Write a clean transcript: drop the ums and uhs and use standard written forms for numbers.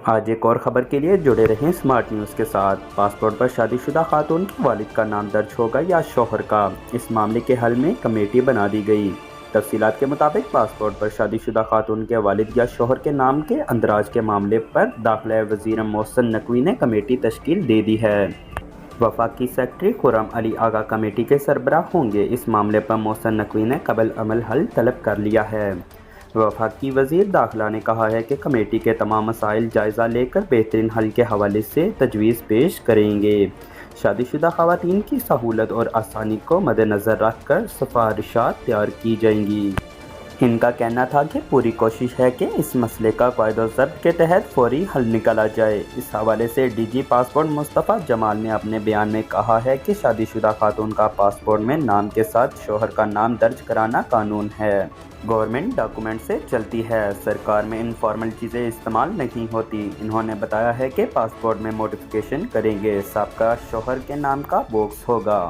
आज एक और खबर के लिए जुड़े रहें स्मार्ट न्यूज़ के साथ। पासपोर्ट पर शादीशुदा खातून के वालिद का नाम दर्ज होगा या शौहर का, इस मामले के हल में कमेटी बना दी गई। तफसीलात के मुताबिक पासपोर्ट पर शादीशुदा खातून के वालिद या शौहर के नाम के अंदराज के मामले पर दाखिला वज़ीर मोहसिन नकवी ने कमेटी तश्कील दे दी है। वफाकी सेक्रेटरी खुर्रम अली आगा कमेटी के सरबराह होंगे। इस मामले पर मोहसिन नकवी ने कबल अमल हल तलब कर लिया है। वफाकी वज़ीर दाखिला ने कहा है कि कमेटी के तमाम मसाइल जायज़ा लेकर बेहतरीन हल के हवाले से तजवीज़ पेश करेंगे। शादीशुदा ख़वातीन की सहूलत और आसानी को मद्देनज़र रख कर सिफारिशात तैयार की जाएंगी। इनका कहना था कि पूरी कोशिश है कि इस मसले का क़ायदा ज़ब्त के तहत फौरी हल निकाला जाए। इस हवाले से डीजी पासपोर्ट मुस्तफ़ा जमाल ने अपने बयान में कहा है कि शादीशुदा खातून का पासपोर्ट में नाम के साथ शौहर का नाम दर्ज कराना कानून है। गवर्नमेंट डॉक्यूमेंट से चलती है, सरकार में इनफॉर्मल चीज़ें इस्तेमाल नहीं होती। इन्होंने बताया है कि पासपोर्ट में मॉडिफिकेशन करेंगे, साबका शौहर के नाम का बॉक्स होगा।